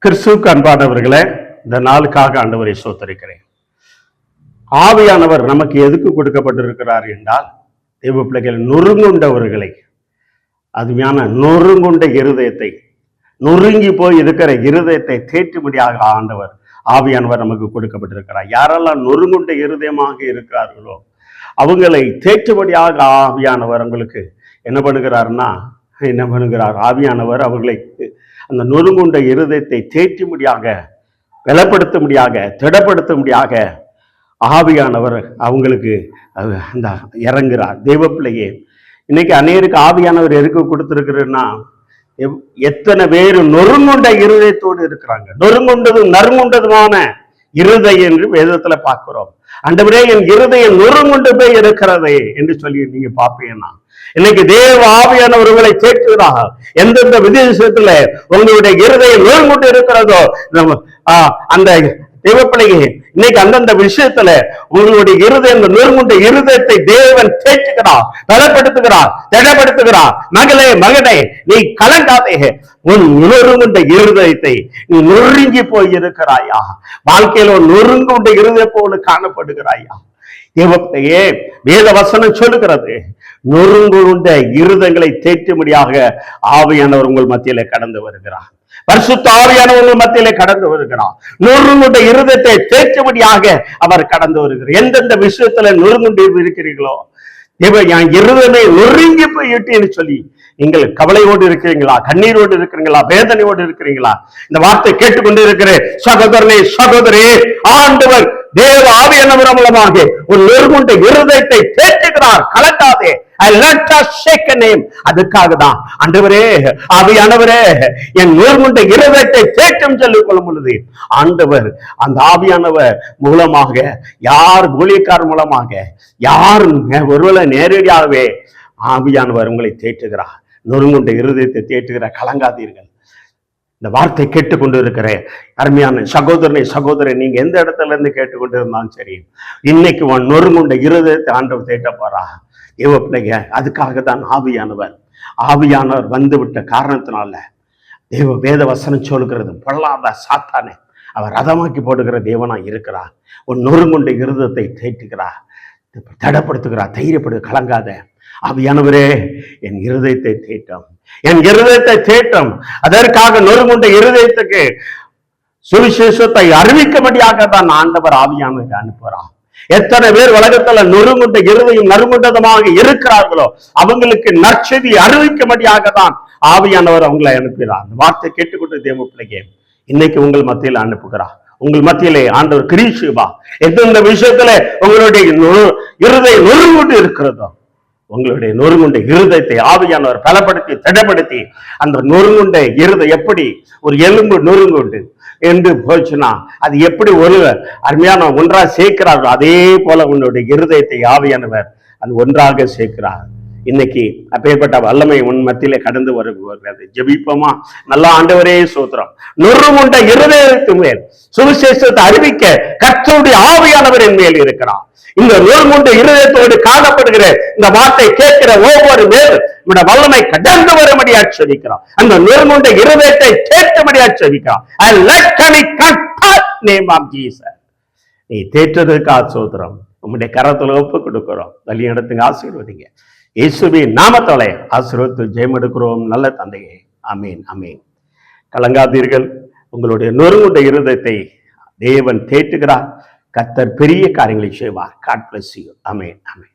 கிறிஸ்துவுக்கு அன்பானவர்களே, இந்த நாளுக்காக ஆண்டவரை ஸ்தோத்திரிக்கிறேன். ஆவியானவர் நமக்கு எதுக்கு கொடுக்கப்பட்டிருக்கிறார் என்றால், தேவ பிள்ளைகள் நொறுங்குண்டவர்களை, அருமையான நொறுங்குண்ட இருதயத்தை, நொறுங்கி போய் இருக்கிற இருதயத்தை தேற்றும்படியாக ஆண்டவர் ஆவியானவர் நமக்கு கொடுக்கப்பட்டிருக்கிறார். யாரெல்லாம் நொறுங்குண்ட இருதயமாக இருக்கிறார்களோ அவங்களை தேற்றும்படியாக ஆவியானவர் உங்களுக்கு என்ன பண்ணுகிறார்? ஆவியானவர் அவர்களை அந்த நொறுங்குண்ட இருதயத்தை தேற்றும்படியாக, பலப்படுத்தும்படியாக, திடப்படுத்தும்படியாக ஆவியானவர் அவங்களுக்கு அந்த இறங்குறார். தெய்வ பிள்ளையே, இன்னைக்கு அநேருக்கு ஆவியானவர் எதுக்கு கொடுத்திருக்கிறன்னா, எத்தனை பேர் நொறுங்குண்ட இருதயத்தோடு இருக்கிறாங்க. நொறுங்குண்டதும் நறுங்குண்டதுமான இருதயம் என்று வேதத்துல பார்க்கிறோம். ஆண்டவரே, என் இருதயம் நொறுங்குண்டு போய் இருக்கிறதே என்று சொல்லி நீங்க பார்ப்பீங்கன்னா, இன்னைக்கு தேவ ஆவியானவர்களை தேற்றுகிறார்கள். எந்தெந்த விதேசத்துல உங்களுடைய இருதயம் நொறுங்குண்டு இருக்கிறதோ, அந்த தேவ பிள்ளையே, இன்னைக்கு அந்தந்த விஷயத்துல உங்களுடைய இருதயம் நொறுங்குண்ட இருதயத்தை தேவன் தேற்றுகிறார், பலப்படுத்துகிறார், திடப்படுத்துகிறார். மகனே, நீ கலங்காதே, உன் நொறுங்குண்ட இருதயத்தை நீ நொறுங்கி போய் இருக்கிறாயா? வாழ்க்கையில ஒரு நொறுங்குண்ட இருதயம் போல காணப்படுகிறாயா? தேவத்தையே, வேத வசனம் சொல்லுகிறது, நொறுங்குண்ட இருதயங்களை தேற்றும்படியாக ஆவியானவர் உங்கள் மத்தியிலே கடந்து வருகிறார். பரிசுத்த ஆவியானவர் உங்கள் மத்தியிலே கடந்து வருகிறார். நொறுங்குண்ட இருதயத்தை தேற்றும்படியாக அவர் கடந்து வருகிறார். எந்தெந்த விஷயத்துல நொறுங்குண்டு இருக்கிறீர்களோ, என் இருதயமே நொறுங்கி போயிட்டு சொல்லி நீங்கள் கவலையோடு இருக்கிறீங்களா? கண்ணீரோடு இருக்கிறீங்களா? வேதனையோடு இருக்கிறீங்களா? இந்த வார்த்தை கேட்டுக்கொண்டு இருக்கிற சகோதரனே, சகோதரியே, ஆண்டவர் தேவ ஆவியானவர் மூலமாக ஒரு நொறுங்குண்ட இருதயத்தை தேற்றுகிறார். கலட்டாதே. அதுக்காக தான் ஆண்டவரே, ஆவியானவரே, என் நொறுங்குண்ட இருதயத்தை தேற்றம் சொல்லிக் கொள்ளும் பொழுது ஆண்டவர் அந்த ஆவியானவர் மூலமாக, யார் ஊழியக்காரர் மூலமாக, யார் ஒருவேளை நேரடியாகவே ஆவியானவர் உங்களை தேற்றுகிறார். நொறுங்குண்ட இருதயத்தை தேற்றுகிறார். கலங்காதீர்கள். இந்த வார்த்தை கேட்டுக்கொண்டு இருக்கிற அருமையான சகோதரனை, சகோதரன், நீங்க எந்த இடத்துல இருந்து கேட்டுக்கொண்டு இருந்தாலும் சரி, இன்னைக்கு உன் நொறுங்குண்ட இருதயத்தை ஆண்டவர் தேட்ட போறா. தேவ பிள்ளைங்க, அதுக்காக தான் ஆவியானவர் வந்து விட்ட காரணத்தினால தேவ வேத வசனம் சொல்லுகிறது, பொல்லாத சாத்தானே அவர் ரதமாக்கி போடுகிற தேவனா இருக்கிறார். உன் நொறுங்குண்ட இருதயத்தை தேற்றுகிறார், தடப்படுத்துகிறார். தைரியப்படு, கலங்காத. ஆவியானவரே, என் இருதயத்தை தேட்டம், என் இருதயத்தை தேட்டம். அதற்காக நொறுங்குண்ட இருதயத்துக்கு சுவிசேஷத்தை அறிவிக்கும்படியாக தான் ஆண்டவர் ஆவியானவரை அனுப்புகிறார். எத்தனை பேர் உலகத்துல நொறுங்குண்ட இருதயம் நறுங்குண்டதமாக இருக்கிறார்களோ அவங்களுக்கு நற்செய்தி அறிவிக்கும்படியாக தான் ஆவியானவர் அவங்களை அனுப்புகிறார். அந்த வார்த்தை கேட்டுக்கொண்டு தேவ பிள்ளையே, இன்னைக்கு உங்கள் மத்தியில் அனுப்புகிறார். உங்கள் மத்தியிலே ஆண்டவர் கிரீஷுவா, எந்தெந்த விஷயத்துல உங்களுடைய இருதயம் நொறுங்குண்டு இருக்கிறதோ, உங்களுடைய நொறுங்குண்ட இருதயத்தை ஆவியானவர் பலப்படுத்தி, திடப்படுத்தி, அந்த நொறுங்குண்ட இருதயம் எப்படி ஒரு எலும்பு நொறுங்குண்டு என்று போச்சுன்னா அது எப்படி ஒரு அருமையான ஒன்றாக சேர்க்கிறார்கள், அதே போல உன்னுடைய இருதயத்தை ஆவியானவர் அது ஒன்றாக சேர்க்கிறார். இன்னைக்கு அப்பேற்பட்ட வல்லமை உன் மத்தியிலே கடந்து வருகிறது. ஜெபிப்போமா? நல்லா ஆண்டவரே சோத்திரம். நொறுங்குண்ட இருதயத்து மேல் சுவிசேஷத்தை அறிவிக்க கர்த்தருடைய ஆவியானவரின் மேல் இருக்கிறார். இந்த நொறுங்குண்ட இருதயத்தோடு காணப்படுகிற இந்த வார்த்தை கேட்கிற ஒவ்வொரு பேர் இந்த வல்லமை கடந்து வரும்படியா செபிக்கிறோம். அந்த நொறுங்குண்ட இருதயத்தை கேட்கும்படியா செபிக்கிறோம். நீ தேற்றதுக்கு சோத்திரம். உங்களுடைய கரத்துல ஒப்பு கொடுக்கிறோம். வழி நடத்துங்க, ஆசீர்வதிங்க. இயேசுவின் நாமத்தாலே ஆசீர்வதித்து ஜெயம் எடுக்கிறோம். நல்ல தந்தையே, ஆமீன், ஆமீன். கலங்காதீர்கள். உங்களுடைய நொறுங்குண்ட இருதயத்தை தேவன் தேற்றுகிறார். கர்த்தர் பெரிய காரியங்களை செய்வார். God bless you. Amen, amen.